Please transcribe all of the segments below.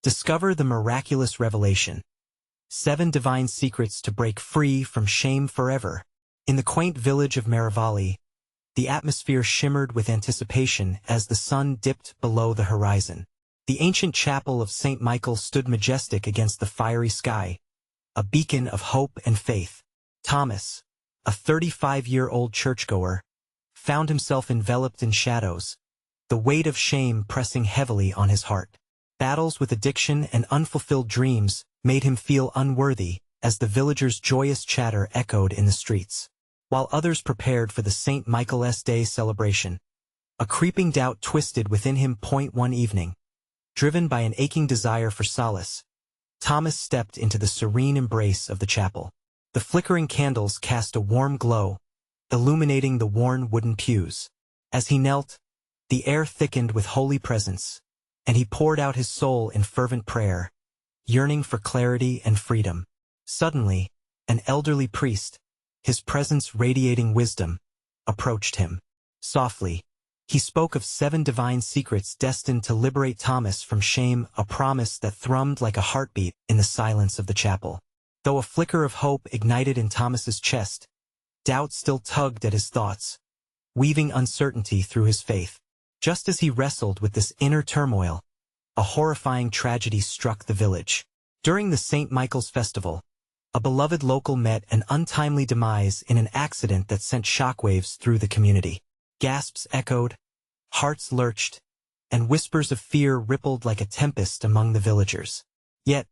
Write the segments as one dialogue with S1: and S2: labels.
S1: Discover the miraculous revelation. 7 divine secrets to break free from shame forever. In the quaint village of Merivale, the atmosphere shimmered with anticipation as the sun dipped below the horizon. The ancient chapel of St. Michael stood majestic against the fiery sky, a beacon of hope and faith. Thomas, a 35-year-old churchgoer, found himself enveloped in shadows, the weight of shame pressing heavily on his heart. Battles with addiction and unfulfilled dreams made him feel unworthy as the villagers' joyous chatter echoed in the streets. While others prepared for the St. Michael's Day celebration, a creeping doubt twisted within him. One evening, driven by an aching desire for solace, Thomas stepped into the serene embrace of the chapel. The flickering candles cast a warm glow, illuminating the worn wooden pews. As he knelt, the air thickened with holy presence, and he poured out his soul in fervent prayer, yearning for clarity and freedom. Suddenly, an elderly priest, his presence radiating wisdom, approached him. Softly, he spoke of 7 divine secrets destined to liberate Thomas from shame, a promise that thrummed like a heartbeat in the silence of the chapel. Though a flicker of hope ignited in Thomas's chest, doubt still tugged at his thoughts, weaving uncertainty through his faith. Just as he wrestled with this inner turmoil, a horrifying tragedy struck the village. During the St. Michael's festival, a beloved local met an untimely demise in an accident that sent shockwaves through the community. Gasps echoed, hearts lurched, and whispers of fear rippled like a tempest among the villagers. Yet,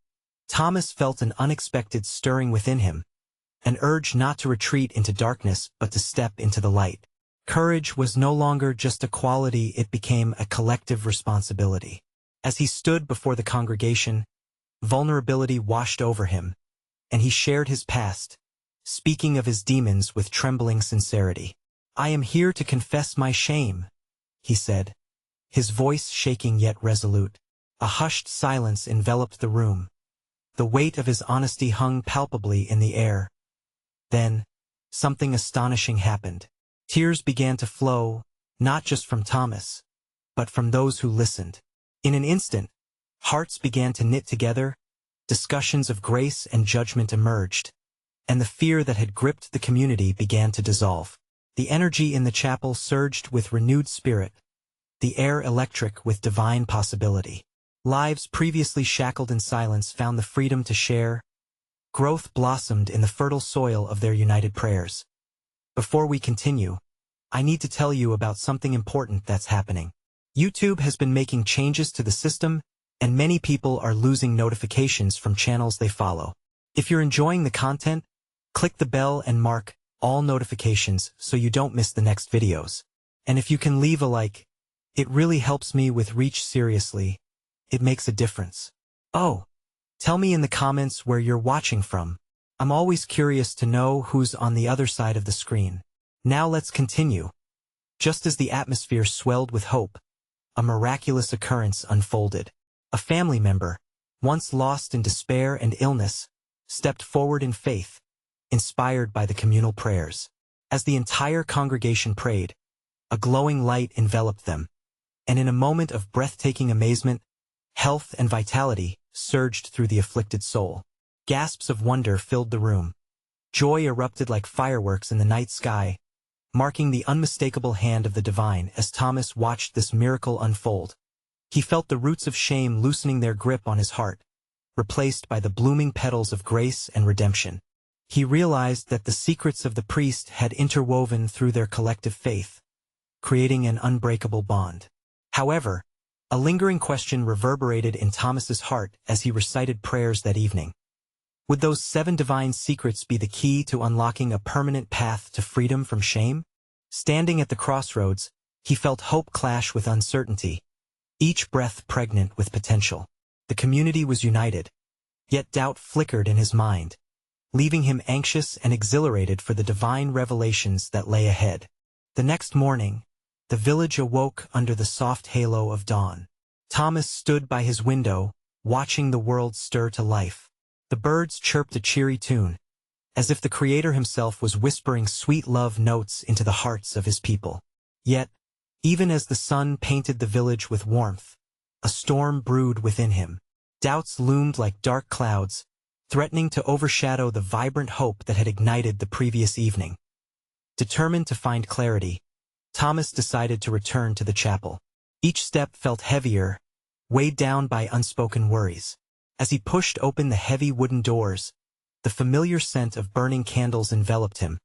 S1: Thomas felt an unexpected stirring within him, an urge not to retreat into darkness but to step into the light. Courage was no longer just a quality, it became a collective responsibility. As he stood before the congregation, vulnerability washed over him, and he shared his past, speaking of his demons with trembling sincerity. "I am here to confess my shame," he said, his voice shaking yet resolute. A hushed silence enveloped the room. The weight of his honesty hung palpably in the air. Then, something astonishing happened. Tears began to flow, not just from Thomas, but from those who listened. In an instant, hearts began to knit together, discussions of grace and judgment emerged, and the fear that had gripped the community began to dissolve. The energy in the chapel surged with renewed spirit, the air electric with divine possibility. Lives previously shackled in silence found the freedom to share. Growth blossomed in the fertile soil of their united prayers. Before we continue, I need to tell you about something important that's happening. YouTube has been making changes to the system, and many people are losing notifications from channels they follow. If you're enjoying the content, click the bell and mark all notifications so you don't miss the next videos. And if you can leave a like, it really helps me with reach. Seriously, it makes a difference. Oh, tell me in the comments where you're watching from. I'm always curious to know who's on the other side of the screen. Now let's continue. Just as the atmosphere swelled with hope, a miraculous occurrence unfolded. A family member, once lost in despair and illness, stepped forward in faith, inspired by the communal prayers. As the entire congregation prayed, a glowing light enveloped them, and in a moment of breathtaking amazement, health and vitality surged through the afflicted soul. Gasps of wonder filled the room. Joy erupted like fireworks in the night sky, marking the unmistakable hand of the divine. As Thomas watched this miracle unfold, he felt the roots of shame loosening their grip on his heart, replaced by the blooming petals of grace and redemption. He realized that the secrets of the priest had interwoven through their collective faith, creating an unbreakable bond. However, a lingering question reverberated in Thomas's heart as he recited prayers that evening. Would those 7 divine secrets be the key to unlocking a permanent path to freedom from shame? Standing at the crossroads, he felt hope clash with uncertainty, each breath pregnant with potential. The community was united, yet doubt flickered in his mind, leaving him anxious and exhilarated for the divine revelations that lay ahead. The next morning, the village awoke under the soft halo of dawn. Thomas stood by his window, watching the world stir to life. The birds chirped a cheery tune, as if the Creator himself was whispering sweet love notes into the hearts of his people. Yet, even as the sun painted the village with warmth, a storm brewed within him. Doubts loomed like dark clouds, threatening to overshadow the vibrant hope that had ignited the previous evening. Determined to find clarity, Thomas decided to return to the chapel. Each step felt heavier, weighed down by unspoken worries. As he pushed open the heavy wooden doors, the familiar scent of burning candles enveloped him,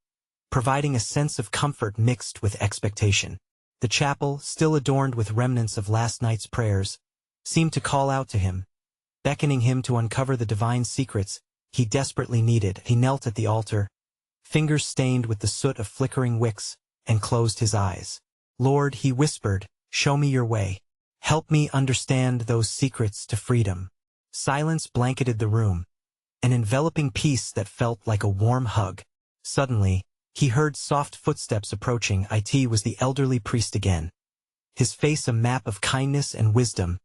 S1: providing a sense of comfort mixed with expectation. The chapel, still adorned with remnants of last night's prayers, seemed to call out to him, beckoning him to uncover the divine secrets he desperately needed. He knelt at the altar, fingers stained with the soot of flickering wicks, and closed his eyes. "Lord," he whispered, "show me your way. Help me understand those secrets to freedom." Silence blanketed the room, an enveloping peace that felt like a warm hug. Suddenly, he heard soft footsteps approaching. It was the elderly priest again, his face a map of kindness and wisdom,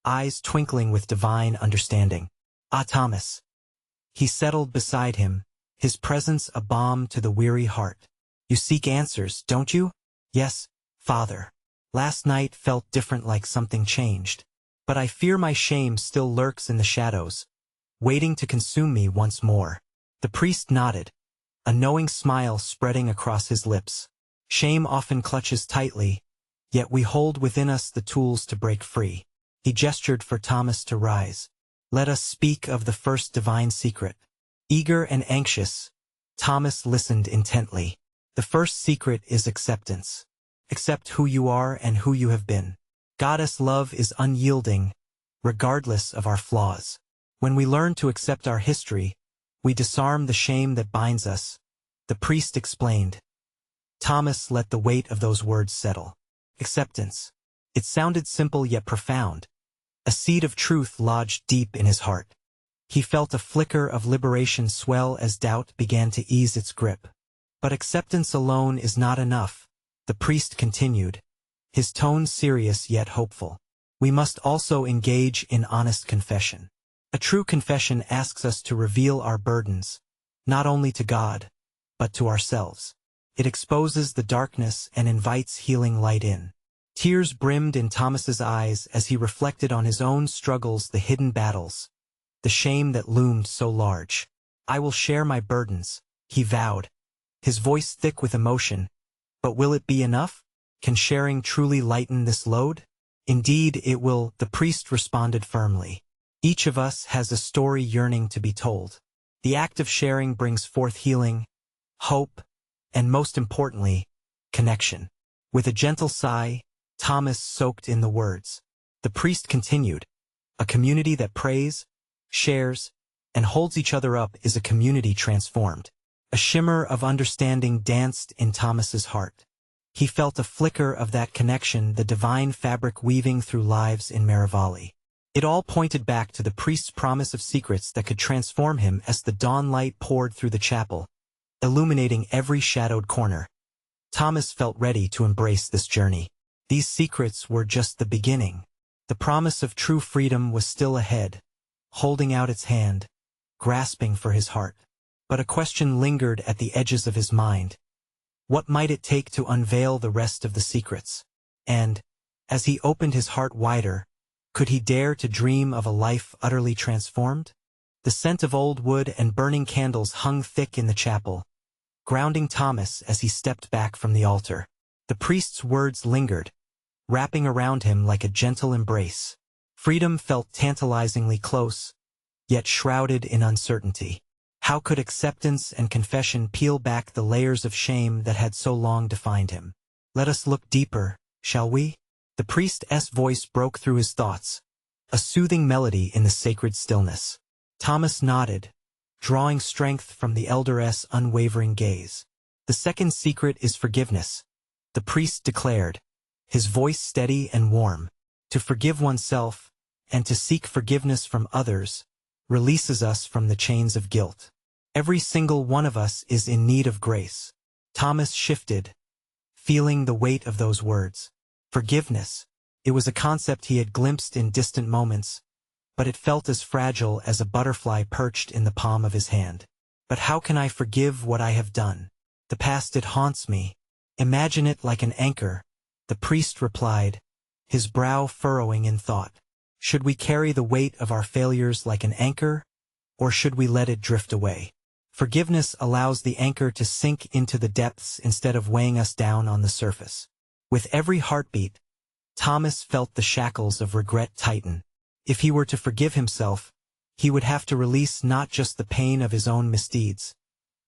S1: eyes twinkling with divine understanding. "Ah, Thomas." He settled beside him, his presence a balm to the weary heart. "You seek answers, don't you?" "Yes, Father. Last night felt different, like something changed. But I fear my shame still lurks in the shadows, waiting to consume me once more." The priest nodded, a knowing smile spreading across his lips. Shame often clutches tightly, yet we hold within us the tools to break free. He gestured for Thomas to rise. "Let us speak of the first divine secret." Eager and anxious, Thomas listened intently. "The first secret is acceptance. Accept who you are and who you have been. Goddess love is unyielding, regardless of our flaws. When we learn to accept our history, we disarm the shame that binds us," the priest explained. Thomas let the weight of those words settle. Acceptance. It sounded simple yet profound. A seed of truth lodged deep in his heart. He felt a flicker of liberation swell as doubt began to ease its grip. "But acceptance alone is not enough," the priest continued, his tone serious yet hopeful. "We must also engage in honest confession. A true confession asks us to reveal our burdens, not only to God, but to ourselves. It exposes the darkness and invites healing light in." Tears brimmed in Thomas's eyes as he reflected on his own struggles, the hidden battles, the shame that loomed so large. "I will share my burdens," he vowed, his voice thick with emotion. "But will it be enough? Can sharing truly lighten this load?" "Indeed it will," the priest responded firmly. "Each of us has a story yearning to be told. The act of sharing brings forth healing, hope, and most importantly, connection." With a gentle sigh, Thomas soaked in the words. The priest continued, "A community that prays, shares, and holds each other up is a community transformed." A shimmer of understanding danced in Thomas's heart. He felt a flicker of that connection, the divine fabric weaving through lives in Merivale. It all pointed back to the priest's promise of secrets that could transform him as the dawn light poured through the chapel, illuminating every shadowed corner. Thomas felt ready to embrace this journey. These secrets were just the beginning. The promise of true freedom was still ahead, holding out its hand, grasping for his heart. But a question lingered at the edges of his mind. What might it take to unveil the rest of the secrets? And, as he opened his heart wider, could he dare to dream of a life utterly transformed? The scent of old wood and burning candles hung thick in the chapel, grounding Thomas as he stepped back from the altar. The priest's words lingered, wrapping around him like a gentle embrace. Freedom felt tantalizingly close, yet shrouded in uncertainty. How could acceptance and confession peel back the layers of shame that had so long defined him? "Let us look deeper, shall we?" The priest's voice broke through his thoughts, a soothing melody in the sacred stillness. Thomas nodded, drawing strength from the elder's unwavering gaze. "The second secret is forgiveness," the priest declared, his voice steady and warm. "To forgive oneself, and to seek forgiveness from others, releases us from the chains of guilt. Every single one of us is in need of grace." Thomas shifted, feeling the weight of those words. Forgiveness. It was a concept he had glimpsed in distant moments, but it felt as fragile as a butterfly perched in the palm of his hand. "But how can I forgive what I have done? The past, it haunts me. Imagine it like an anchor," the priest replied, his brow furrowing in thought. Should we carry the weight of our failures like an anchor, or should we let it drift away? Forgiveness allows the anchor to sink into the depths instead of weighing us down on the surface. With every heartbeat, Thomas felt the shackles of regret tighten. If he were to forgive himself, he would have to release not just the pain of his own misdeeds,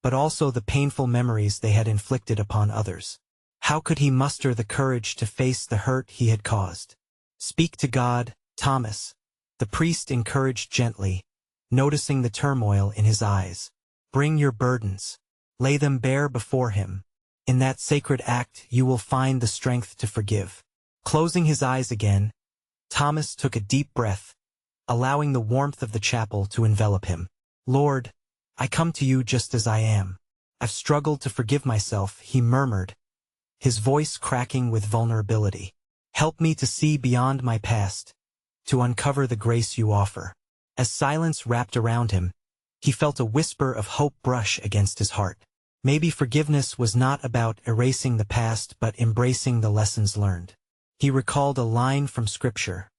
S1: but also the painful memories they had inflicted upon others. How could he muster the courage to face the hurt he had caused? Speak to God, Thomas, the priest encouraged gently, noticing the turmoil in his eyes. Bring your burdens. Lay them bare before him. In that sacred act you will find the strength to forgive. Closing his eyes again, Thomas took a deep breath, allowing the warmth of the chapel to envelop him. Lord, I come to you just as I am. I've struggled to forgive myself, he murmured, his voice cracking with vulnerability. Help me to see beyond my past, to uncover the grace you offer. As silence wrapped around him, he felt a whisper of hope brush against his heart. Maybe forgiveness was not about erasing the past but embracing the lessons learned. He recalled a line from Scripture.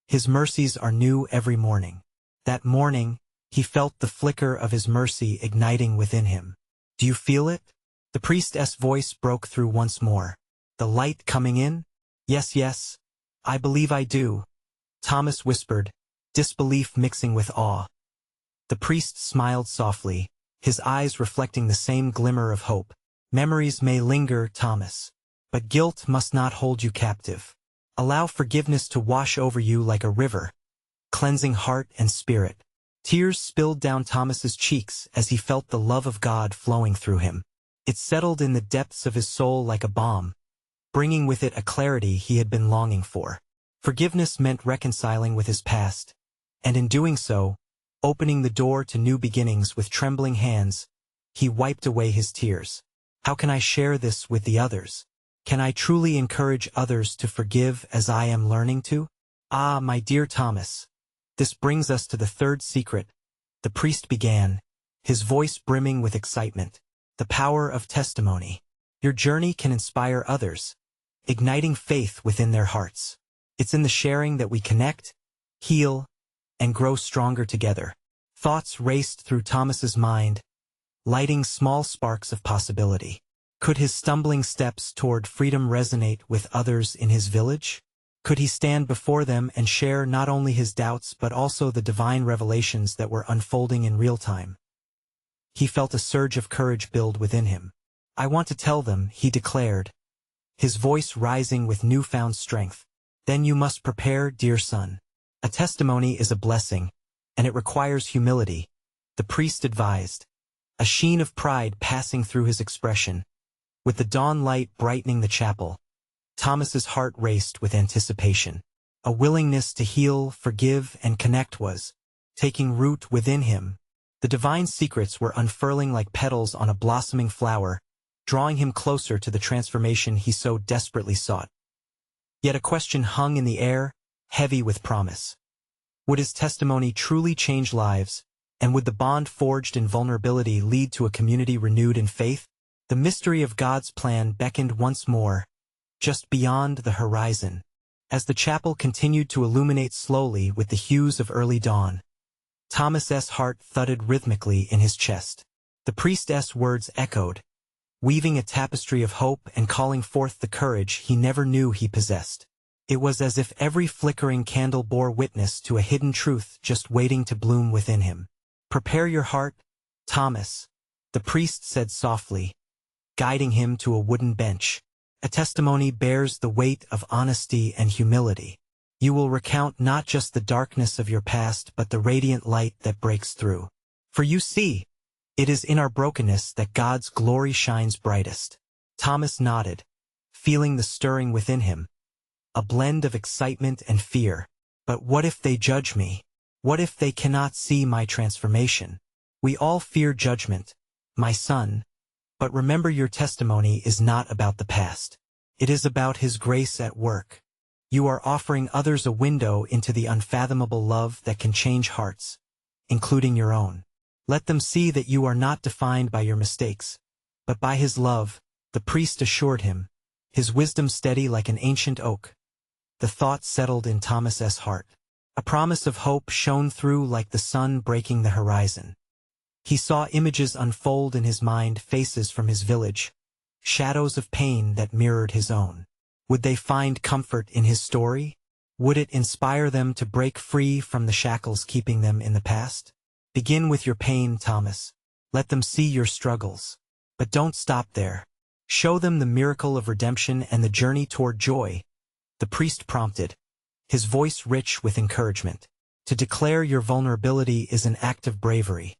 S1: His mercies are new every morning. That morning, he felt the flicker of his mercy igniting within him. Do you feel it? The priestess' voice broke through once more. The light coming in? Yes, yes, I believe I do, Thomas whispered, disbelief mixing with awe. The priest smiled softly, his eyes reflecting the same glimmer of hope. Memories may linger, Thomas, but guilt must not hold you captive. Allow forgiveness to wash over you like a river, cleansing heart and spirit. Tears spilled down Thomas's cheeks as he felt the love of God flowing through him. It settled in the depths of his soul like a balm, bringing with it a clarity he had been longing for. Forgiveness meant reconciling with his past, and in doing so, opening the door to new beginnings. With trembling hands, he wiped away his tears. How can I share this with the others? Can I truly encourage others to forgive as I am learning to? Ah, my dear Thomas. This brings us to the third secret, the priest began, his voice brimming with excitement. The power of testimony. Your journey can inspire others, igniting faith within their hearts. It's in the sharing that we connect, heal, and grow stronger together. Thoughts raced through Thomas's mind, lighting small sparks of possibility. Could his stumbling steps toward freedom resonate with others in his village? Could he stand before them and share not only his doubts but also the divine revelations that were unfolding in real time? He felt a surge of courage build within him. I want to tell them, he declared, his voice rising with newfound strength. Then you must prepare, dear son. A testimony is a blessing, and it requires humility, the priest advised, a sheen of pride passing through his expression. With the dawn light brightening the chapel, Thomas's heart raced with anticipation. A willingness to heal, forgive, and connect was taking root within him. The divine secrets were unfurling like petals on a blossoming flower, drawing him closer to the transformation he so desperately sought. Yet a question hung in the air, heavy with promise. Would his testimony truly change lives, and would the bond forged in vulnerability lead to a community renewed in faith? The mystery of God's plan beckoned once more, just beyond the horizon. As the chapel continued to illuminate slowly with the hues of early dawn, Thomas's heart thudded rhythmically in his chest. The priestess' words echoed, weaving a tapestry of hope and calling forth the courage he never knew he possessed. It was as if every flickering candle bore witness to a hidden truth just waiting to bloom within him. Prepare your heart, Thomas, the priest said softly, guiding him to a wooden bench. A testimony bears the weight of honesty and humility. You will recount not just the darkness of your past but the radiant light that breaks through. For you see, it is in our brokenness that God's glory shines brightest. Thomas nodded, feeling the stirring within him, a blend of excitement and fear. But what if they judge me? What if they cannot see my transformation? We all fear judgment, my son, but remember your testimony is not about the past. It is about His grace at work. You are offering others a window into the unfathomable love that can change hearts, including your own. Let them see that you are not defined by your mistakes, but by His love, the priest assured him, his wisdom steady like an ancient oak. The thought settled in Thomas's heart. A promise of hope shone through like the sun breaking the horizon. He saw images unfold in his mind, faces from his village, shadows of pain that mirrored his own. Would they find comfort in his story? Would it inspire them to break free from the shackles keeping them in the past? Begin with your pain, Thomas. Let them see your struggles. But don't stop there. Show them the miracle of redemption and the journey toward joy. The priest prompted, his voice rich with encouragement. To declare your vulnerability is an act of bravery,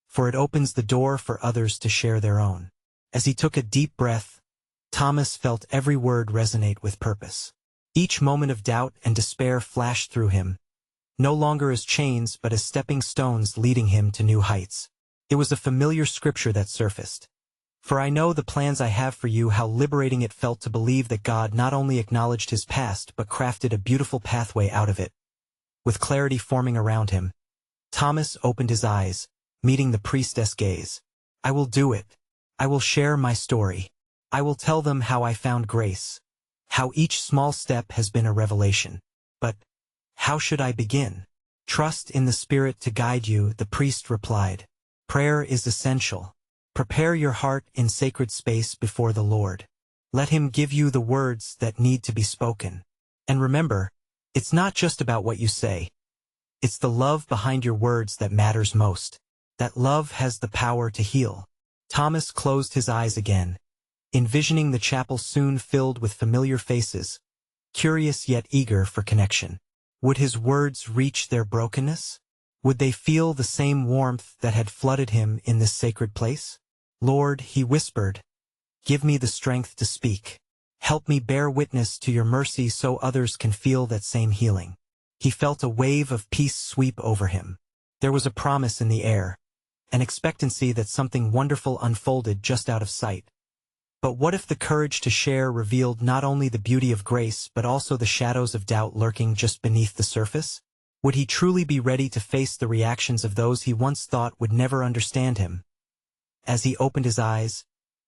S1: for it opens the door for others to share their own. As he took a deep breath, Thomas felt every word resonate with purpose. Each moment of doubt and despair flashed through him, no longer as chains but as stepping stones leading him to new heights. It was a familiar scripture that surfaced. For I know the plans I have for you. How liberating it felt to believe that God not only acknowledged his past but crafted a beautiful pathway out of it. With clarity forming around him, Thomas opened his eyes, meeting the priestess' gaze. I will do it. I will share my story. I will tell them how I found grace, how each small step has been a revelation. But how should I begin? Trust in the Spirit to guide you, the priest replied. Prayer is essential. Prepare your heart in sacred space before the Lord. Let him give you the words that need to be spoken. And remember, it's not just about what you say. It's the love behind your words that matters most. That love has the power to heal. Thomas closed his eyes again, envisioning the chapel soon filled with familiar faces, curious yet eager for connection. Would his words reach their brokenness? Would they feel the same warmth that had flooded him in this sacred place? Lord, he whispered, give me the strength to speak. Help me bear witness to your mercy so others can feel that same healing. He felt a wave of peace sweep over him. There was a promise in the air, an expectancy that something wonderful unfolded just out of sight. But what if the courage to share revealed not only the beauty of grace but also the shadows of doubt lurking just beneath the surface? Would he truly be ready to face the reactions of those he once thought would never understand him? As he opened his eyes,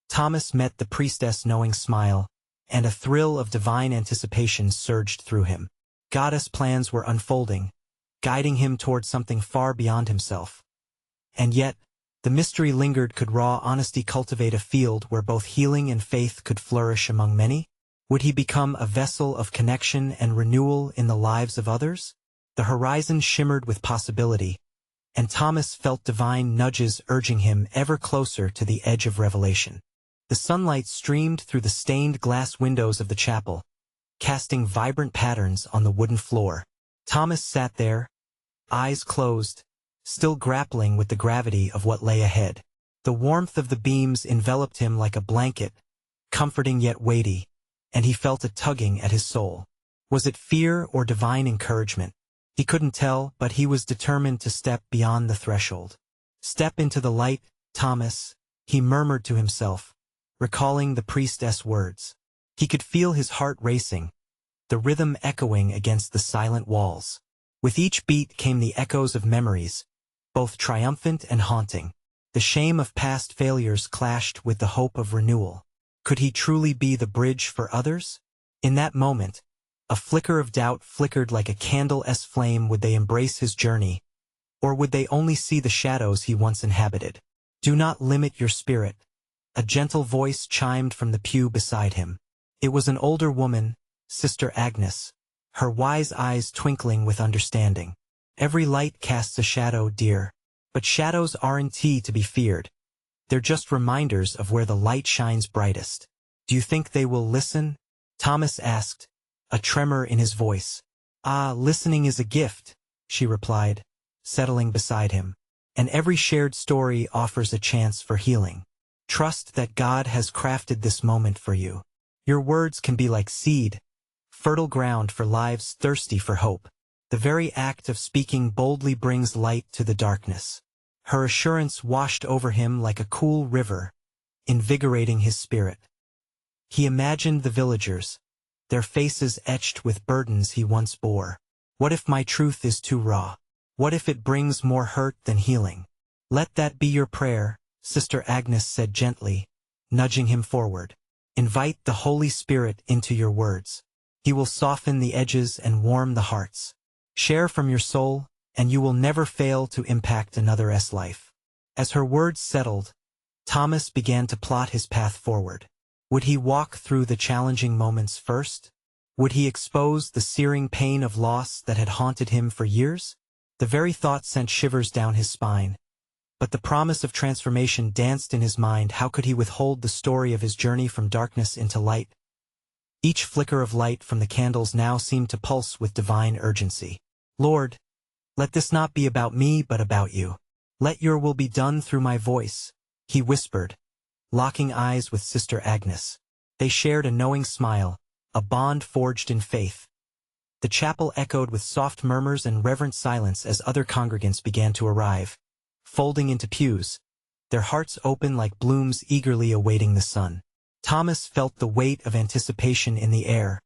S1: Thomas met the priestess' knowing smile, and a thrill of divine anticipation surged through him. Goddess plans were unfolding, guiding him toward something far beyond himself. And yet, the mystery lingered. Could raw honesty cultivate a field where both healing and faith could flourish among many? Would he become a vessel of connection and renewal in the lives of others? The horizon shimmered with possibility, and Thomas felt divine nudges urging him ever closer to the edge of revelation. The sunlight streamed through the stained glass windows of the chapel, casting vibrant patterns on the wooden floor. Thomas sat there, eyes closed, still grappling with the gravity of what lay ahead. The warmth of the beams enveloped him like a blanket, comforting yet weighty, and he felt a tugging at his soul. Was it fear or divine encouragement? He couldn't tell, but he was determined to step beyond the threshold. Step into the light, Thomas, he murmured to himself, recalling the priestess' words. He could feel his heart racing, the rhythm echoing against the silent walls. With each beat came the echoes of memories, both triumphant and haunting. The shame of past failures clashed with the hope of renewal. Could he truly be the bridge for others? In that moment, a flicker of doubt flickered like a candle's flame. Would they embrace his journey, or would they only see the shadows he once inhabited? Do not limit your spirit. A gentle voice chimed from the pew beside him. It was an older woman, Sister Agnes, her wise eyes twinkling with understanding. Every light casts a shadow, dear, but shadows aren't to be feared. They're just reminders of where the light shines brightest. Do you think they will listen? Thomas asked, a tremor in his voice. Ah, listening is a gift, she replied, settling beside him. And every shared story offers a chance for healing. Trust that God has crafted this moment for you. Your words can be like seed, fertile ground for lives thirsty for hope. The very act of speaking boldly brings light to the darkness. Her assurance washed over him like a cool river, invigorating his spirit. He imagined the villagers, their faces etched with burdens he once bore. What if my truth is too raw? What if it brings more hurt than healing? Let that be your prayer, Sister Agnes said gently, nudging him forward. Invite the Holy Spirit into your words. He will soften the edges and warm the hearts. Share from your soul, and you will never fail to impact another's life. As her words settled, Thomas began to plot his path forward. Would he walk through the challenging moments first? Would he expose the searing pain of loss that had haunted him for years? The very thought sent shivers down his spine. But the promise of transformation danced in his mind. How could he withhold the story of his journey from darkness into light? Each flicker of light from the candles now seemed to pulse with divine urgency. Lord, let this not be about me but about you. Let your will be done through my voice, he whispered, locking eyes with Sister Agnes. They shared a knowing smile, a bond forged in faith. The chapel echoed with soft murmurs and reverent silence as other congregants began to arrive, folding into pews, their hearts open like blooms eagerly awaiting the sun. Thomas felt the weight of anticipation in the air,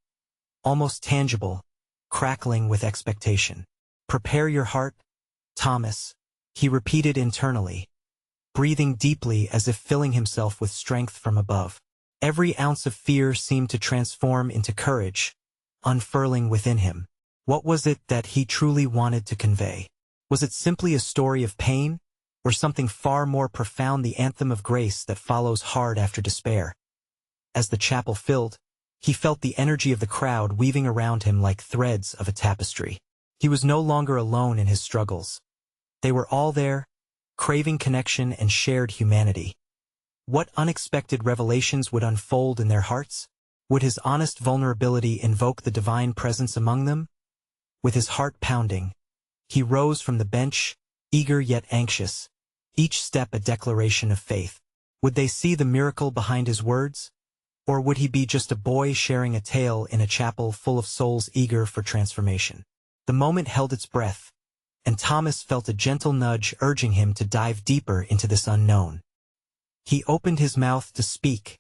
S1: almost tangible, crackling with expectation. Prepare your heart, Thomas, he repeated internally, breathing deeply as if filling himself with strength from above. Every ounce of fear seemed to transform into courage, unfurling within him. What was it that he truly wanted to convey? Was it simply a story of pain, or something far more profound, the anthem of grace that follows hard after despair? As the chapel filled, he felt the energy of the crowd weaving around him like threads of a tapestry. He was no longer alone in his struggles. They were all there, craving connection and shared humanity. What unexpected revelations would unfold in their hearts? Would his honest vulnerability invoke the divine presence among them? With his heart pounding, he rose from the bench, eager yet anxious, each step a declaration of faith. Would they see the miracle behind his words? Or would he be just a boy sharing a tale in a chapel full of souls eager for transformation? The moment held its breath, and Thomas felt a gentle nudge urging him to dive deeper into this unknown. He opened his mouth to speak,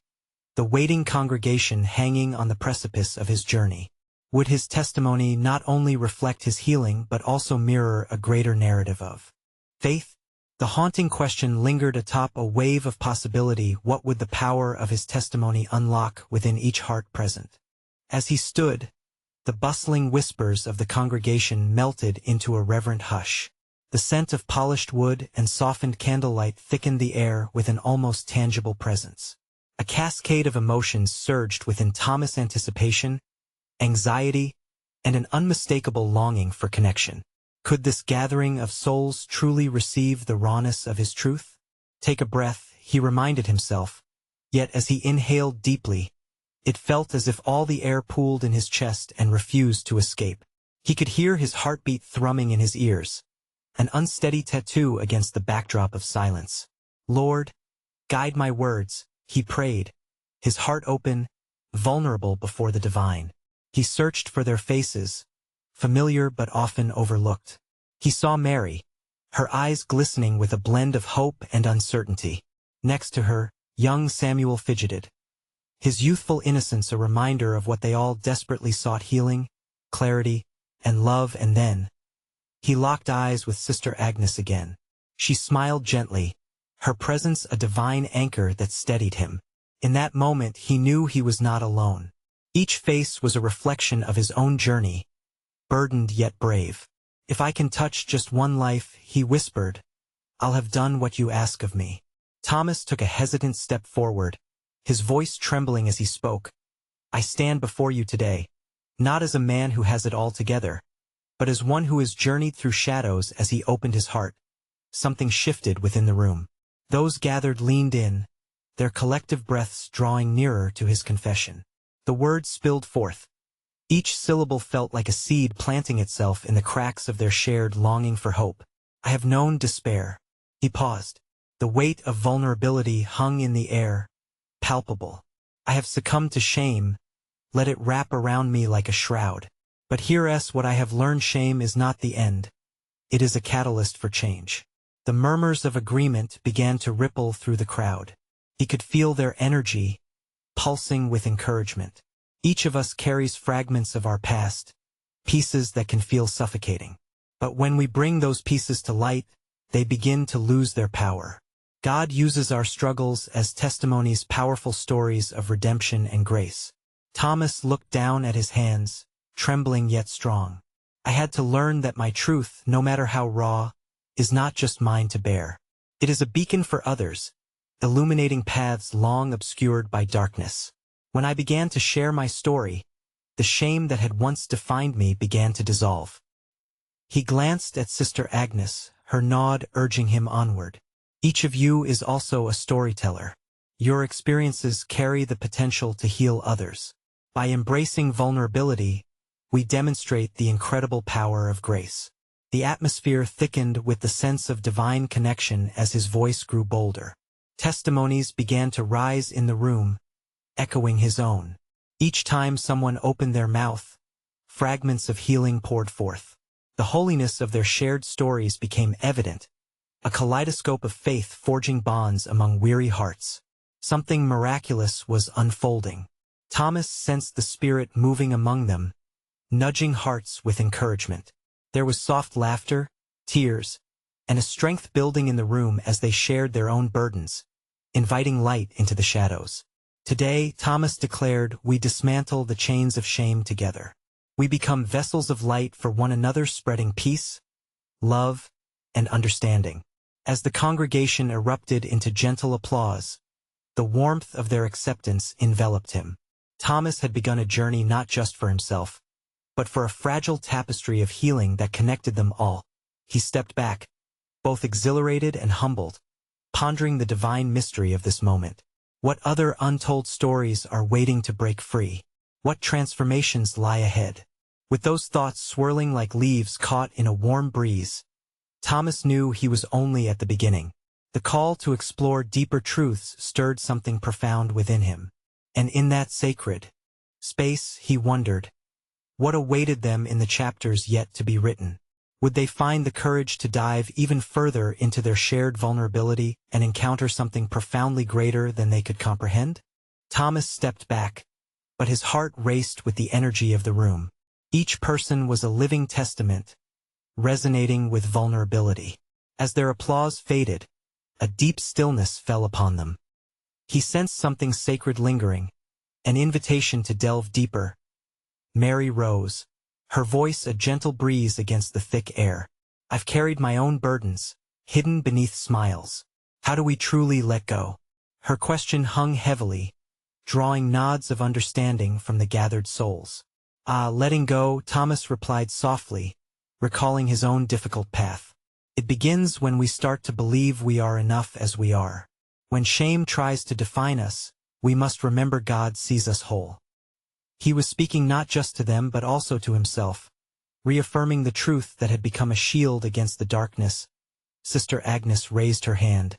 S1: the waiting congregation hanging on the precipice of his journey. Would his testimony not only reflect his healing but also mirror a greater narrative of faith? The haunting question lingered atop a wave of possibility. What would the power of his testimony unlock within each heart present? As he stood, the bustling whispers of the congregation melted into a reverent hush. The scent of polished wood and softened candlelight thickened the air with an almost tangible presence. A cascade of emotions surged within Thomas: anticipation, anxiety, and an unmistakable longing for connection. Could this gathering of souls truly receive the rawness of his truth? Take a breath, he reminded himself, yet as he inhaled deeply, it felt as if all the air pooled in his chest and refused to escape. He could hear his heartbeat thrumming in his ears, an unsteady tattoo against the backdrop of silence. Lord, guide my words, he prayed, his heart open, vulnerable before the divine. He searched for their faces, familiar but often overlooked. He saw Mary, her eyes glistening with a blend of hope and uncertainty. Next to her, young Samuel fidgeted, his youthful innocence a reminder of what they all desperately sought: healing, clarity, and love. And then he locked eyes with Sister Agnes again. She smiled gently, her presence a divine anchor that steadied him. In that moment he knew he was not alone. Each face was a reflection of his own journey, burdened yet brave. If I can touch just one life, he whispered, I'll have done what you ask of me. Thomas took a hesitant step forward, his voice trembling as he spoke. I stand before you today, not as a man who has it all together, but as one who has journeyed through shadows. As he opened his heart, something shifted within the room. Those gathered leaned in, their collective breaths drawing nearer to his confession. The words spilled forth. Each syllable felt like a seed planting itself in the cracks of their shared longing for hope. I have known despair. He paused. The weight of vulnerability hung in the air, palpable. I have succumbed to shame. Let it wrap around me like a shroud. But here's what I have learned: shame is not the end. It is a catalyst for change. The murmurs of agreement began to ripple through the crowd. He could feel their energy, pulsing with encouragement. Each of us carries fragments of our past, pieces that can feel suffocating. But when we bring those pieces to light, they begin to lose their power. God uses our struggles as testimonies, powerful stories of redemption and grace. Thomas looked down at his hands, trembling yet strong. I had to learn that my truth, no matter how raw, is not just mine to bear. It is a beacon for others, illuminating paths long obscured by darkness. When I began to share my story, the shame that had once defined me began to dissolve. He glanced at Sister Agnes, her nod urging him onward. Each of you is also a storyteller. Your experiences carry the potential to heal others. By embracing vulnerability, we demonstrate the incredible power of grace. The atmosphere thickened with the sense of divine connection as his voice grew bolder. Testimonies began to rise in the room, echoing his own. Each time someone opened their mouth, fragments of healing poured forth. The holiness of their shared stories became evident, a kaleidoscope of faith forging bonds among weary hearts. Something miraculous was unfolding. Thomas sensed the Spirit moving among them, nudging hearts with encouragement. There was soft laughter, tears, and a strength building in the room as they shared their own burdens, inviting light into the shadows. Today, Thomas declared, we dismantle the chains of shame together. We become vessels of light for one another, spreading peace, love, and understanding. As the congregation erupted into gentle applause, the warmth of their acceptance enveloped him. Thomas had begun a journey not just for himself, but for a fragile tapestry of healing that connected them all. He stepped back, both exhilarated and humbled, pondering the divine mystery of this moment. What other untold stories are waiting to break free? What transformations lie ahead? With those thoughts swirling like leaves caught in a warm breeze, Thomas knew he was only at the beginning. The call to explore deeper truths stirred something profound within him. And in that sacred space, he wondered, what awaited them in the chapters yet to be written? Would they find the courage to dive even further into their shared vulnerability and encounter something profoundly greater than they could comprehend? Thomas stepped back, but his heart raced with the energy of the room. Each person was a living testament, resonating with vulnerability. As their applause faded, a deep stillness fell upon them. He sensed something sacred lingering, an invitation to delve deeper. Mary rose, her voice a gentle breeze against the thick air. I've carried my own burdens, hidden beneath smiles. How do we truly let go? Her question hung heavily, drawing nods of understanding from the gathered souls. Letting go, Thomas replied softly, recalling his own difficult path. It begins when we start to believe we are enough as we are. When shame tries to define us, we must remember God sees us whole. He was speaking not just to them but also to himself, reaffirming the truth that had become a shield against the darkness. Sister Agnes raised her hand,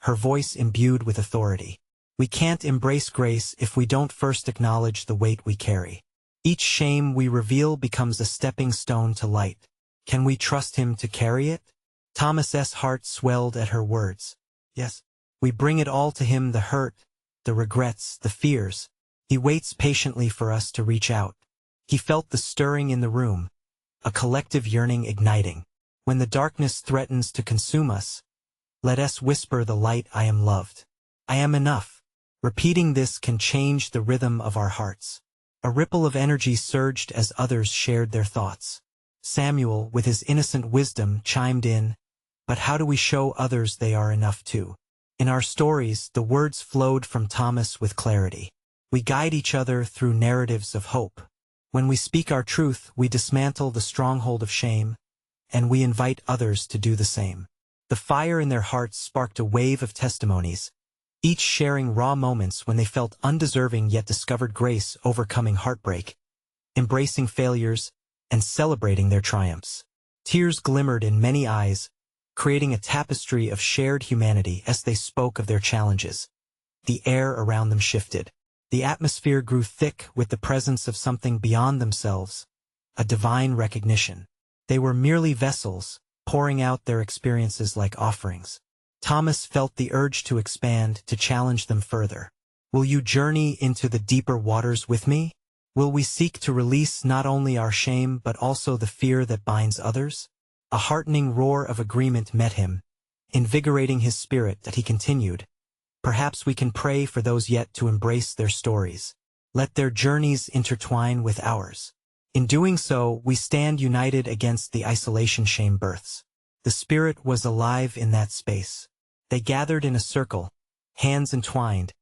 S1: her voice imbued with authority. We can't embrace grace if we don't first acknowledge the weight we carry. Each shame we reveal becomes a stepping stone to light. Can we trust him to carry it? Thomas's heart swelled at her words. Yes. We bring it all to him, the hurt, the regrets, the fears. He waits patiently for us to reach out. He felt the stirring in the room, a collective yearning igniting. When the darkness threatens to consume us, let us whisper the light, I am loved. I am enough. Repeating this can change the rhythm of our hearts. A ripple of energy surged as others shared their thoughts. Samuel, with his innocent wisdom, chimed in, but how do we show others they are enough too? In our stories, the words flowed from Thomas with clarity. We guide each other through narratives of hope. When we speak our truth, we dismantle the stronghold of shame, and we invite others to do the same. The fire in their hearts sparked a wave of testimonies, each sharing raw moments when they felt undeserving yet discovered grace, overcoming heartbreak, embracing failures, and celebrating their triumphs. Tears glimmered in many eyes, creating a tapestry of shared humanity as they spoke of their challenges. The air around them shifted. The atmosphere grew thick with the presence of something beyond themselves, a divine recognition. They were merely vessels, pouring out their experiences like offerings. Thomas felt the urge to expand, to challenge them further. Will you journey into the deeper waters with me? Will we seek to release not only our shame but also the fear that binds others? A heartening roar of agreement met him, invigorating his spirit that he continued. Perhaps we can pray for those yet to embrace their stories. Let their journeys intertwine with ours. In doing so, we stand united against the isolation shame births. The Spirit was alive in that space. They gathered in a circle, hands entwined,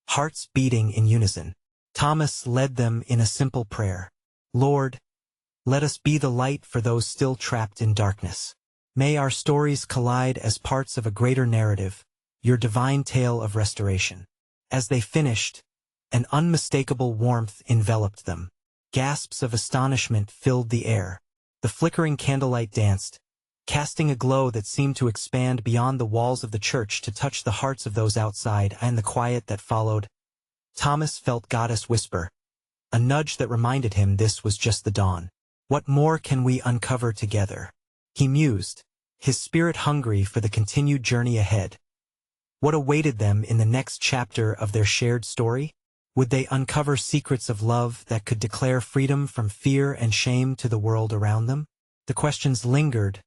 S1: hearts beating in unison. Thomas led them in a simple prayer. Lord, let us be the light for those still trapped in darkness. May our stories collide as parts of a greater narrative, your divine tale of restoration. As they finished, an unmistakable warmth enveloped them. Gasps of astonishment filled the air. The flickering candlelight danced, casting a glow that seemed to expand beyond the walls of the church to touch the hearts of those outside. And the quiet that followed, Thomas felt Goddess whisper, a nudge that reminded him this was just the dawn. What more can we uncover together? He mused, his spirit hungry for the continued journey ahead. What awaited them in the next chapter of their shared story? Would they uncover secrets of love that could declare freedom from fear and shame to the world around them? The questions lingered,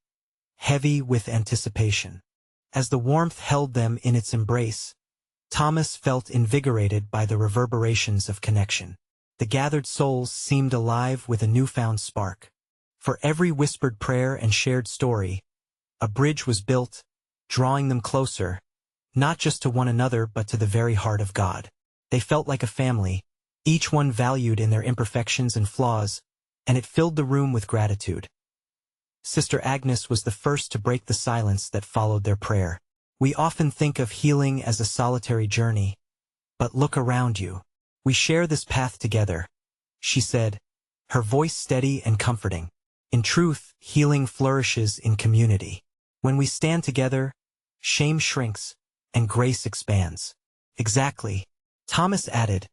S1: heavy with anticipation. As the warmth held them in its embrace, Thomas felt invigorated by the reverberations of connection. The gathered souls seemed alive with a newfound spark. For every whispered prayer and shared story, a bridge was built, drawing them closer, not just to one another but to the very heart of God. They felt like a family, each one valued in their imperfections and flaws, and it filled the room with gratitude. Sister Agnes was the first to break the silence that followed their prayer. We often think of healing as a solitary journey, but look around you. We share this path together, she said, her voice steady and comforting. In truth, healing flourishes in community. When we stand together, shame shrinks, and grace expands. Exactly, Thomas added,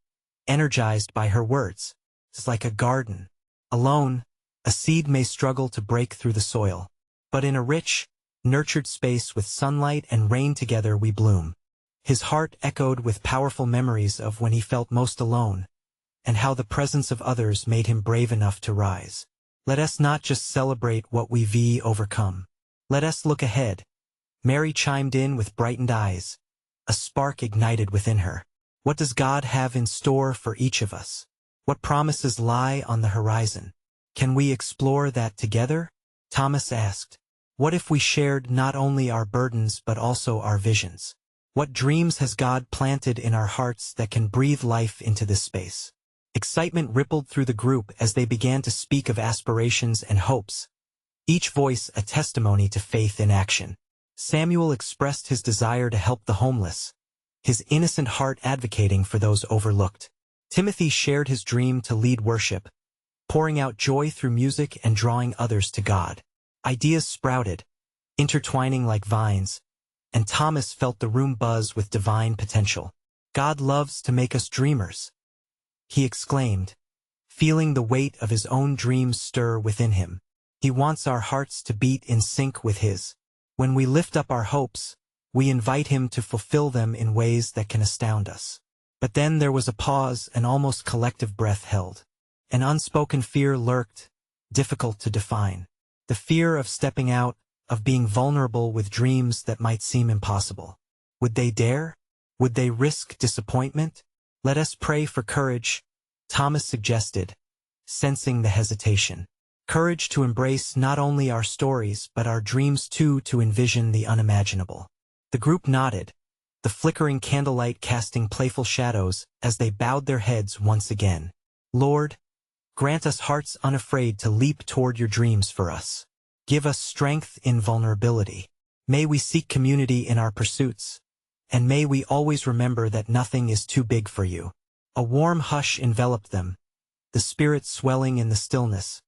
S1: energized by her words. It's like a garden. Alone, a seed may struggle to break through the soil. But in a rich, nurtured space with sunlight and rain together we bloom. His heart echoed with powerful memories of when he felt most alone, and how the presence of others made him brave enough to rise. Let us not just celebrate what we've overcome. Let us look ahead. Mary chimed in with brightened eyes, a spark ignited within her. What does God have in store for each of us? What promises lie on the horizon? Can we explore that together? Thomas asked. What if we shared not only our burdens but also our visions? What dreams has God planted in our hearts that can breathe life into this space? Excitement rippled through the group as they began to speak of aspirations and hopes, each voice a testimony to faith in action. Samuel expressed his desire to help the homeless, his innocent heart advocating for those overlooked. Timothy shared his dream to lead worship, pouring out joy through music and drawing others to God. Ideas sprouted, intertwining like vines, and Thomas felt the room buzz with divine potential. God loves to make us dreamers, he exclaimed, feeling the weight of his own dreams stir within him. He wants our hearts to beat in sync with his. When we lift up our hopes, we invite him to fulfill them in ways that can astound us. But then there was a pause, an almost collective breath held. An unspoken fear lurked, difficult to define. The fear of stepping out, of being vulnerable with dreams that might seem impossible. Would they dare? Would they risk disappointment? Let us pray for courage, Thomas suggested, sensing the hesitation. Courage to embrace not only our stories but our dreams too, to envision the unimaginable. The group nodded, the flickering candlelight casting playful shadows as they bowed their heads once again. Lord, grant us hearts unafraid to leap toward your dreams for us. Give us strength in vulnerability. May we seek community in our pursuits, and may we always remember that nothing is too big for you. A warm hush enveloped them, the spirit swelling in the stillness.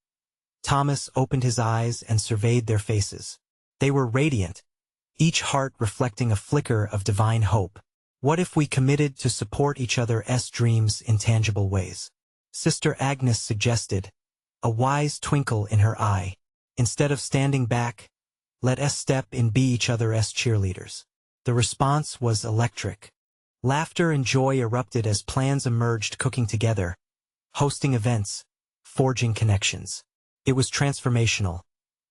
S1: Thomas opened his eyes and surveyed their faces. They were radiant, each heart reflecting a flicker of divine hope. What if we committed to support each other's dreams in tangible ways? Sister Agnes suggested, a wise twinkle in her eye. Instead of standing back, let us step in, be each other's cheerleaders. The response was electric. Laughter and joy erupted as plans emerged, cooking together, hosting events, forging connections. It was transformational.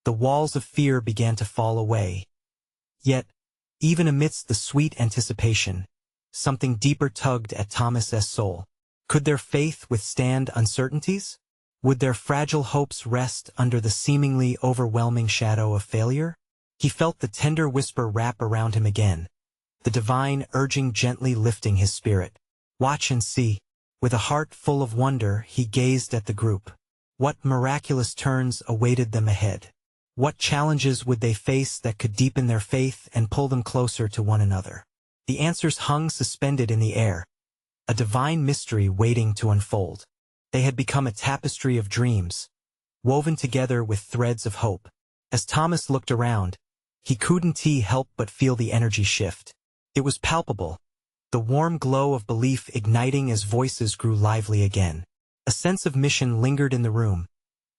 S1: The walls of fear began to fall away. Yet, even amidst the sweet anticipation, something deeper tugged at Thomas's soul. Could their faith withstand uncertainties? Would their fragile hopes rest under the seemingly overwhelming shadow of failure? He felt the tender whisper wrap around him again, the divine urging gently lifting his spirit. Watch and see. With a heart full of wonder, he gazed at the group. What miraculous turns awaited them ahead? What challenges would they face that could deepen their faith and pull them closer to one another? The answers hung suspended in the air, a divine mystery waiting to unfold. They had become a tapestry of dreams, woven together with threads of hope. As Thomas looked around, he couldn't help but feel the energy shift. It was palpable, the warm glow of belief igniting as voices grew lively again. A sense of mission lingered in the room,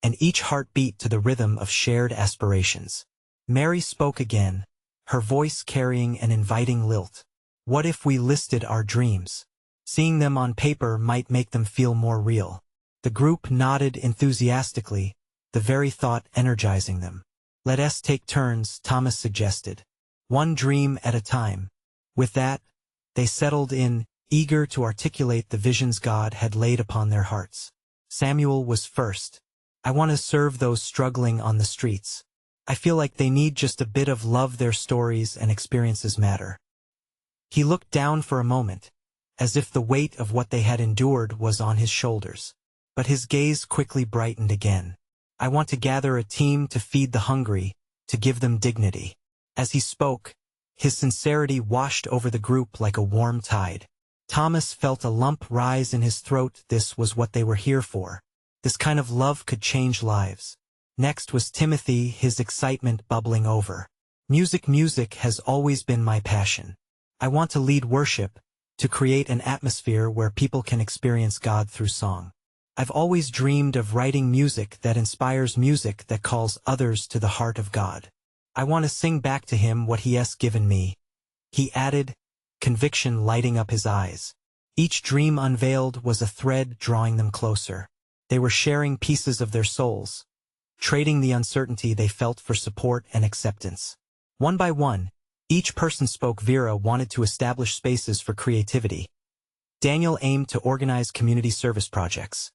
S1: and each heart beat to the rhythm of shared aspirations. Mary spoke again, her voice carrying an inviting lilt. What if we listed our dreams? Seeing them on paper might make them feel more real. The group nodded enthusiastically, the very thought energizing them. Let us take turns, Thomas suggested. One dream at a time. With that, they settled in, eager to articulate the visions God had laid upon their hearts. Samuel was first. I want to serve those struggling on the streets. I feel like they need just a bit of love. Their stories and experiences matter. He looked down for a moment, as if the weight of what they had endured was on his shoulders. But his gaze quickly brightened again. I want to gather a team to feed the hungry, to give them dignity. As he spoke, his sincerity washed over the group like a warm tide. Thomas felt a lump rise in his throat. This was what they were here for. This kind of love could change lives. Next was Timothy, his excitement bubbling over. Music has always been my passion. I want to lead worship, to create an atmosphere where people can experience God through song. I've always dreamed of writing music that inspires, music that calls others to the heart of God. I want to sing back to him what he has given me. He added, conviction lighting up his eyes. Each dream unveiled was a thread drawing them closer. They were sharing pieces of their souls, trading the uncertainty they felt for support and acceptance. One by one, each person spoke. Vera wanted to establish spaces for creativity. Daniel aimed to organize community service projects.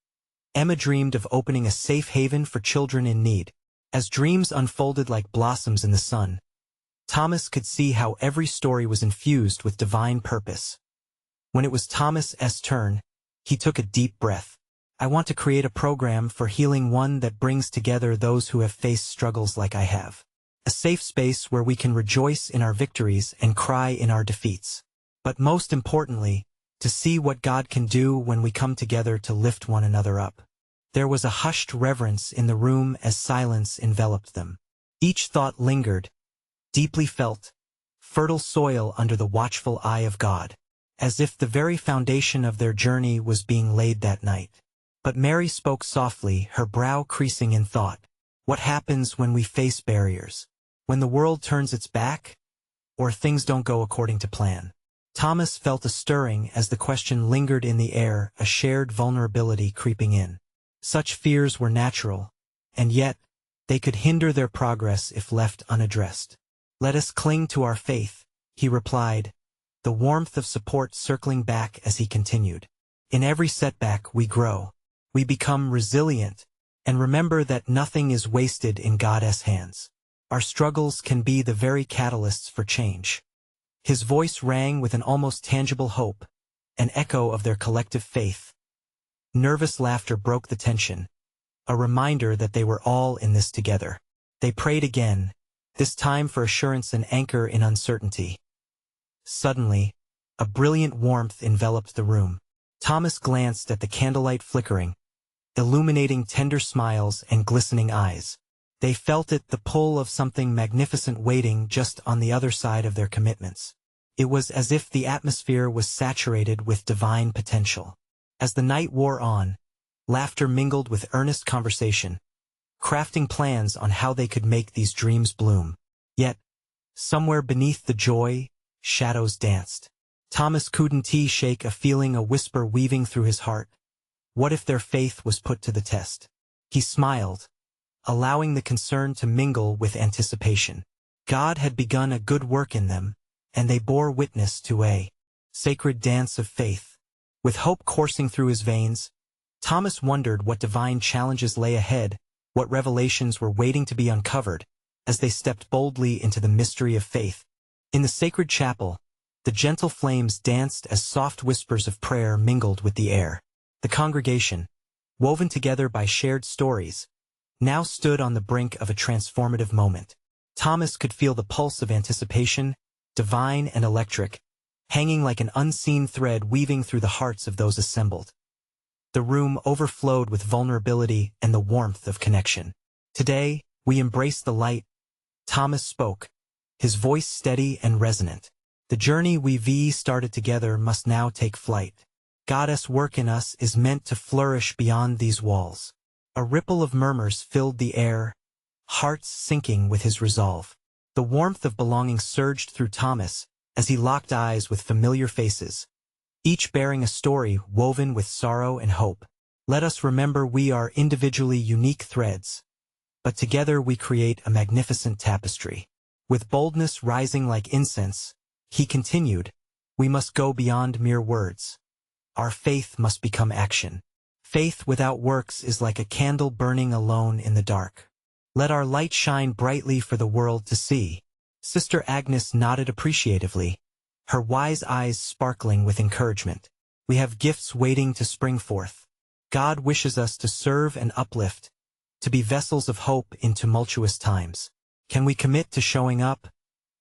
S1: Emma dreamed of opening a safe haven for children in need. As dreams unfolded like blossoms in the sun, Thomas could see how every story was infused with divine purpose. When it was Thomas's turn, he took a deep breath. I want to create a program for healing, one that brings together those who have faced struggles like I have. A safe space where we can rejoice in our victories and cry in our defeats. But most importantly, to see what God can do when we come together to lift one another up. There was a hushed reverence in the room as silence enveloped them. Each thought lingered, deeply felt, fertile soil under the watchful eye of God, as if the very foundation of their journey was being laid that night. But Mary spoke softly, her brow creasing in thought. What happens when we face barriers? When the world turns its back? Or things don't go according to plan? Thomas felt a stirring as the question lingered in the air, a shared vulnerability creeping in. Such fears were natural, and yet, they could hinder their progress if left unaddressed. Let us cling to our faith, he replied, the warmth of support circling back as he continued. In every setback we grow. We become resilient, and remember that nothing is wasted in God's hands. Our struggles can be the very catalysts for change. His voice rang with an almost tangible hope, an echo of their collective faith. Nervous laughter broke the tension, a reminder that they were all in this together. They prayed again, this time for assurance and anchor in uncertainty. Suddenly, a brilliant warmth enveloped the room. Thomas glanced at the candlelight flickering, illuminating tender smiles and glistening eyes. They felt it, the pull of something magnificent waiting just on the other side of their commitments. It was as if the atmosphere was saturated with divine potential. As the night wore on, laughter mingled with earnest conversation, crafting plans on how they could make these dreams bloom. Yet, somewhere beneath the joy, shadows danced. Thomas couldn't shake a feeling, a whisper weaving through his heart. What if their faith was put to the test? He smiled, allowing the concern to mingle with anticipation. God had begun a good work in them, and they bore witness to a sacred dance of faith. With hope coursing through his veins, Thomas wondered what divine challenges lay ahead, what revelations were waiting to be uncovered, as they stepped boldly into the mystery of faith. In the sacred chapel, the gentle flames danced as soft whispers of prayer mingled with the air. The congregation, woven together by shared stories, now stood on the brink of a transformative moment. Thomas could feel the pulse of anticipation, divine and electric, hanging like an unseen thread weaving through the hearts of those assembled. The room overflowed with vulnerability and the warmth of connection. "Today, we embrace the light," Thomas spoke, his voice steady and resonant. "The journey we started together must now take flight. God's work in us is meant to flourish beyond these walls." A ripple of murmurs filled the air, hearts sinking with his resolve. The warmth of belonging surged through Thomas as he locked eyes with familiar faces, each bearing a story woven with sorrow and hope. "Let us remember we are individually unique threads, but together we create a magnificent tapestry." With boldness rising like incense, he continued, "We must go beyond mere words. Our faith must become action. Faith without works is like a candle burning alone in the dark. Let our light shine brightly for the world to see." Sister Agnes nodded appreciatively, her wise eyes sparkling with encouragement. "We have gifts waiting to spring forth. God wishes us to serve and uplift, to be vessels of hope in tumultuous times. Can we commit to showing up,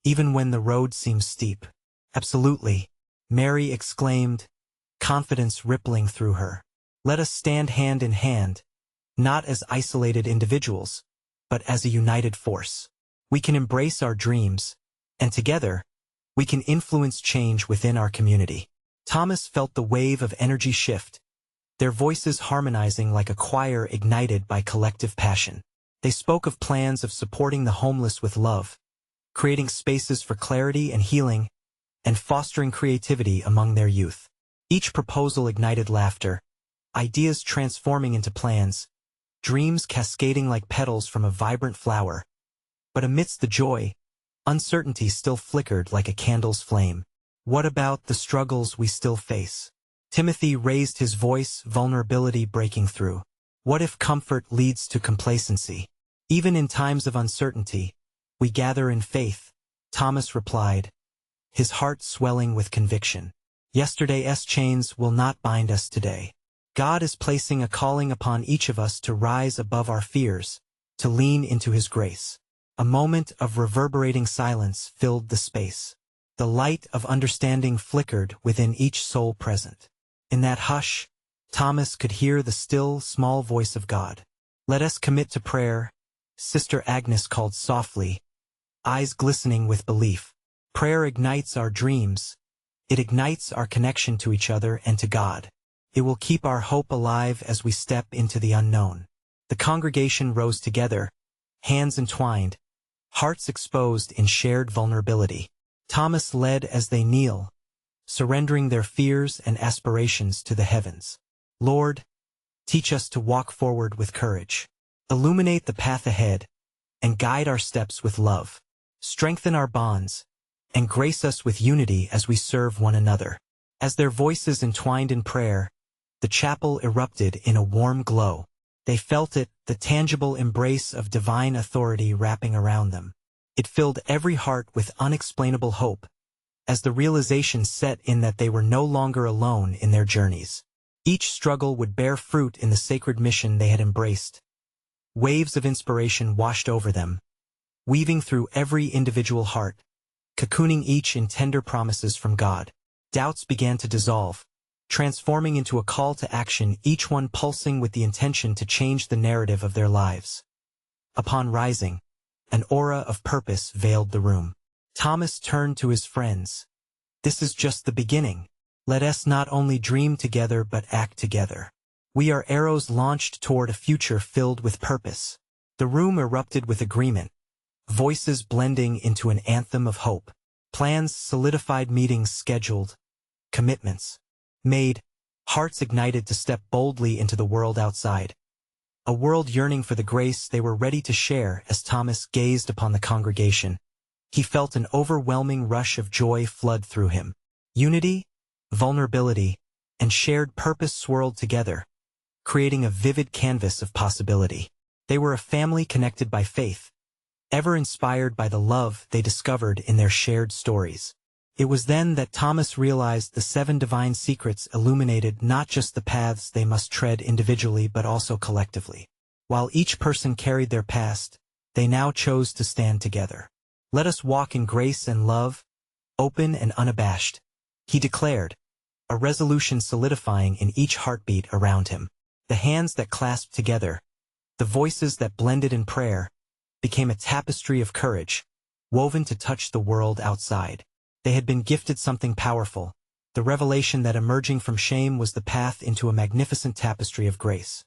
S1: even when the road seems steep?" "Absolutely," Mary exclaimed, confidence rippling through her. "Let us stand hand in hand, not as isolated individuals, but as a united force. We can embrace our dreams, and together, we can influence change within our community." Thomas felt the wave of energy shift, their voices harmonizing like a choir ignited by collective passion. They spoke of plans of supporting the homeless with love, creating spaces for clarity and healing, and fostering creativity among their youth. Each proposal ignited laughter, ideas transforming into plans, dreams cascading like petals from a vibrant flower. But amidst the joy, uncertainty still flickered like a candle's flame. "What about the struggles we still face?" Timothy raised his voice, vulnerability breaking through. "What if comfort leads to complacency? Even in times of uncertainty, we gather in faith," Thomas replied, his heart swelling with conviction. "Yesterday's chains will not bind us today. God is placing a calling upon each of us to rise above our fears, to lean into His grace." A moment of reverberating silence filled the space. The light of understanding flickered within each soul present. In that hush, Thomas could hear the still, small voice of God. "Let us commit to prayer," Sister Agnes called softly, eyes glistening with belief. "Prayer ignites our dreams. It ignites our connection to each other and to God. It will keep our hope alive as we step into the unknown." The congregation rose together, hands entwined, hearts exposed in shared vulnerability. Thomas led as they kneel, surrendering their fears and aspirations to the heavens. "Lord, teach us to walk forward with courage. Illuminate the path ahead, and guide our steps with love. Strengthen our bonds, and grace us with unity as we serve one another." As their voices entwined in prayer, the chapel erupted in a warm glow. They felt it, the tangible embrace of divine authority wrapping around them. It filled every heart with unexplainable hope, as the realization set in that they were no longer alone in their journeys. Each struggle would bear fruit in the sacred mission they had embraced. Waves of inspiration washed over them, weaving through every individual heart, cocooning each in tender promises from God. Doubts began to dissolve, transforming into a call to action, each one pulsing with the intention to change the narrative of their lives. Upon rising, an aura of purpose veiled the room. Thomas turned to his friends. "This is just the beginning. Let us not only dream together but act together. We are arrows launched toward a future filled with purpose." The room erupted with agreement, voices blending into an anthem of hope. Plans solidified, meetings scheduled, commitments made, hearts ignited to step boldly into the world outside. A world yearning for the grace they were ready to share. As Thomas gazed upon the congregation, he felt an overwhelming rush of joy flood through him. Unity, vulnerability, and shared purpose swirled together, creating a vivid canvas of possibility. They were a family connected by faith, ever inspired by the love they discovered in their shared stories. It was then that Thomas realized the 7 divine secrets illuminated not just the paths they must tread individually but also collectively. While each person carried their past, they now chose to stand together. "Let us walk in grace and love, open and unabashed," he declared, a resolution solidifying in each heartbeat around him. The hands that clasped together, the voices that blended in prayer, became a tapestry of courage, woven to touch the world outside. They had been gifted something powerful, the revelation that emerging from shame was the path into a magnificent tapestry of grace.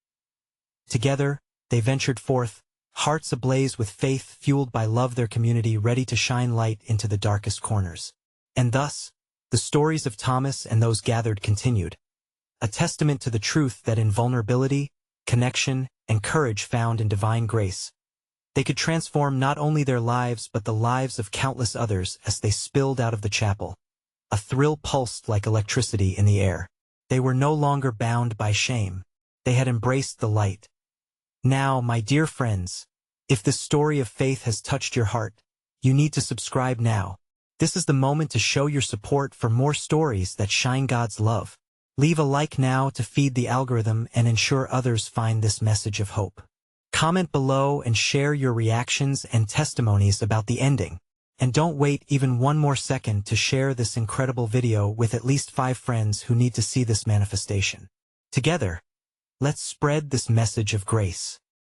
S1: Together, they ventured forth, hearts ablaze with faith fueled by love, their community ready to shine light into the darkest corners. And thus, the stories of Thomas and those gathered continued, a testament to the truth that in vulnerability, connection, and courage found in divine grace, they could transform not only their lives but the lives of countless others. As they spilled out of the chapel, a thrill pulsed like electricity in the air. They were no longer bound by shame. They had embraced the light. Now, my dear friends, if this story of faith has touched your heart, you need to subscribe now. This is the moment to show your support for more stories that shine God's love. Leave a like now to feed the algorithm and ensure others find this message of hope. Comment below and share your reactions and testimonies about the ending. And don't wait even one more second to share this incredible video with at least 5 friends who need to see this manifestation. Together, let's spread this message of grace.